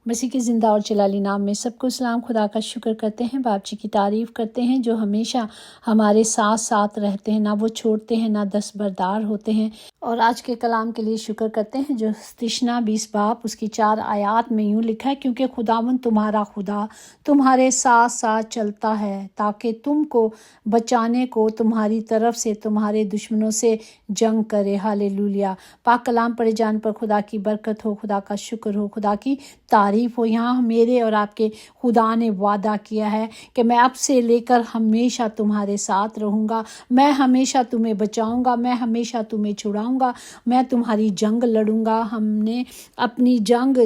मसीह के ज़िंदा और जलाली नाम में सबको सलाम। खुदा का शुक्र करते हैं, बाप जी की तारीफ़ करते हैं जो हमेशा हमारे साथ साथ रहते हैं, ना वो छोड़ते हैं ना दस्तबरदार होते हैं। और आज के कलाम के लिए शुक्र करते हैं जो तिश्ना 20 बाप उसकी 4 आयात में यूँ लिखा है, क्योंकि खुदावंद तुम्हारा खुदा तुम्हारे साथ साथ चलता है ताकि तुमको बचाने को तुम्हारी तरफ से तुम्हारे दुश्मनों से जंग करे। हालेलुया। पाक कलाम पढ़े जान पर खुदा की बरकत हो, खुदा का शुक्र हो, खुदा की तारीफ हो। यहाँ मेरे और आपके खुदा ने वादा किया है कि मैं अब से लेकर हमेशा तुम्हारे साथ रहूँगा, मैं हमेशा तुम्हें बचाऊँगा, मैं हमेशा तुम्हें छुड़ाऊँगा, मैं तुम्हारी जंग लड़ूँगा। हमने अपनी जंग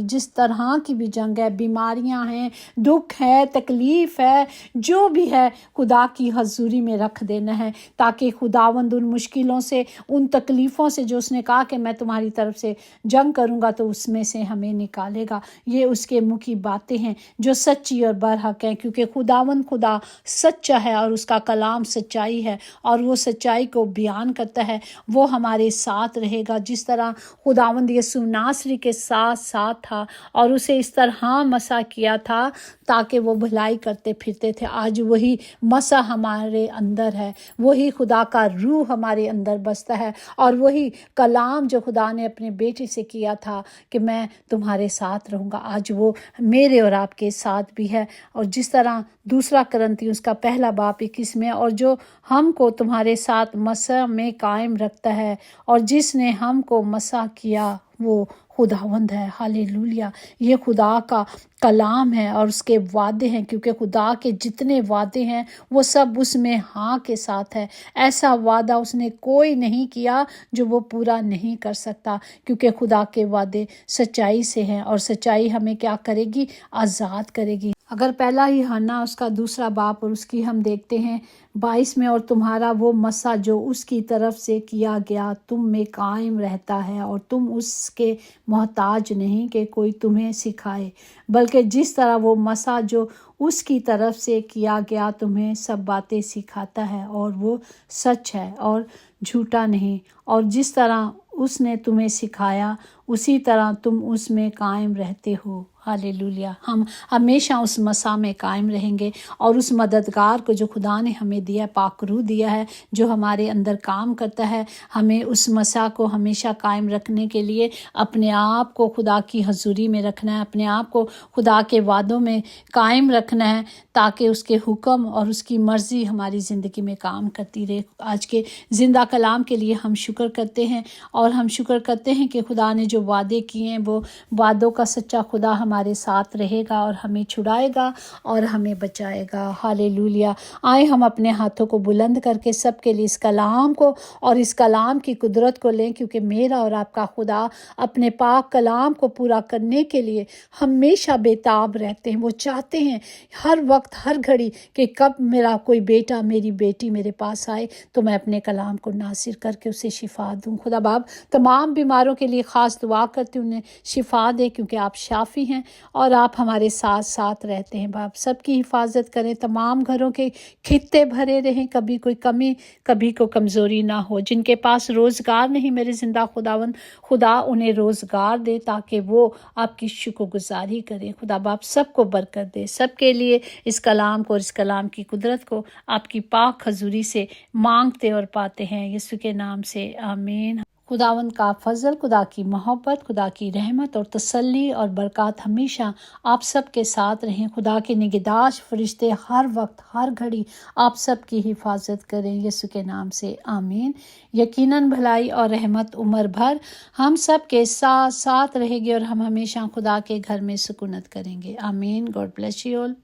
जिस तरह की भी जंग है, बीमारियाँ हैं, दुख है, तकलीफ़ है, जो भी है खुदा की हजूरी में रख देना है, ताकि खुदावंद उन मुश्किलों से, उन तकलीफ़ों से जो उसने कहा कि मैं तुम्हारी तरफ से जंग करूँगा तो उसमें से हमें निकालेगा। ये उसके मुँह की बातें हैं जो सच्ची और बरहक हैं, क्योंकि खुदावंद खुदा सच्चा है और उसका कलाम सच्चाई है और वो सच्चाई को बयान करता है। वो हमारे साथ रहेगा जिस तरह खुदावंद यीशु नासरी के साथ साथ था और उसे इस तरह मसा किया था ताकि वो भलाई करते फिरते थे। आज वही मसा हमारे अंदर है, वही खुदा का रूह हमारे अंदर बसता है और वही कलाम जो खुदा ने अपने बेटे से किया था कि मैं तुम्हारे साथ रहूँगा, आज वो मेरे और आपके साथ भी है। और जिस तरह 2 कुरिन्थियों उसका 1 बाब 21 में, और जो हमको तुम्हारे साथ मसा में कायम रखता है और जिसने हमको मसा किया वो खुदावंद है। हालेलुया। ये खुदा का कलाम है और उसके वादे हैं, क्योंकि खुदा के जितने वादे हैं वो सब उसमें हाँ के साथ है। ऐसा वादा उसने कोई नहीं किया जो वो पूरा नहीं कर सकता, क्योंकि खुदा के वादे सच्चाई से हैं और सच्चाई हमें क्या करेगी? आज़ाद करेगी। अगर पहला ही हन्ना उसका 2 बाप और उसकी हम देखते हैं 22 में, और तुम्हारा वो मसा जो उसकी तरफ से किया गया तुम में कायम रहता है और तुम उसके मोहताज नहीं कि कोई तुम्हें सिखाए, बल्कि जिस तरह वो मसा जो उसकी तरफ से किया गया तुम्हें सब बातें सिखाता है और वो सच है और झूठा नहीं, और जिस तरह उसने तुम्हें सिखाया उसी तरह तुम उसमें कायम रहते हो। हालेलुया। हम हमेशा उस मसा में कायम रहेंगे और उस मददगार को जो खुदा ने हमें दिया, पाक रूह दिया है, जो हमारे अंदर काम करता है, हमें उस मसा को हमेशा कायम रखने के लिए अपने आप को खुदा की हजूरी में रखना है, अपने आप को खुदा के वादों में कायम रखना है, ताकि उसके हुक्म और उसकी मर्ज़ी हमारी ज़िंदगी में काम करती रहे। आज के ज़िंदा कलाम के लिए हम शुक्र करते हैं और हम शुक्र करते हैं कि खुदा ने जो वादे किए हैं वो वादों का सच्चा खुदा हमारे साथ रहेगा और हमें छुड़ाएगा और हमें बचाएगा। हालेलुया। आए हम अपने हाथों को बुलंद करके सबके लिए इस कलाम को और इस कलाम की कुदरत को लें, क्योंकि मेरा और आपका खुदा अपने पाक कलाम को पूरा करने के लिए हमेशा बेताब रहते हैं। वो चाहते हैं हर वक्त हर घड़ी कि कब मेरा कोई बेटा मेरी बेटी मेरे पास आए तो मैं अपने कलाम को नासिर करके उसे शिफा दूँ। खुदा बाप तमाम बीमारों के लिए ख़ास दुआ करती हूँ, उन्हें शिफा दे, क्योंकि आप शाफ़ी हैं और आप हमारे साथ साथ रहते हैं। बाप सबकी हिफाजत करें, तमाम घरों के खित्ते भरे रहें, कभी कोई कमी कभी कोई कमज़ोरी ना हो। जिनके पास रोज़गार नहीं, मेरे ज़िंदा खुदावंद खुदा उन्हें रोज़गार दे ताकि वो आपकी शुक्रगुजारी करें। खुदा बाप सबको बरकत दे। सबके लिए इस कलाम को और इस कलाम की कुदरत को आपकी पाक हजूरी से मांगते और पाते हैं, यीशु के नाम से आमीन। खुदावंद का फजल, खुदा की मोहब्बत, खुदा की रहमत और तसल्ली और बरकत हमेशा आप सब के साथ रहें। खुदा के निगहदाश्त फरिश्ते हर वक्त हर घड़ी आप सब की हिफाजत करें, यीशु के नाम से आमीन। यकीनन भलाई और रहमत उम्र भर हम सब के साथ साथ रहेगी और हम हमेशा खुदा के घर में सुकूनत करेंगे। आमीन। God bless you all.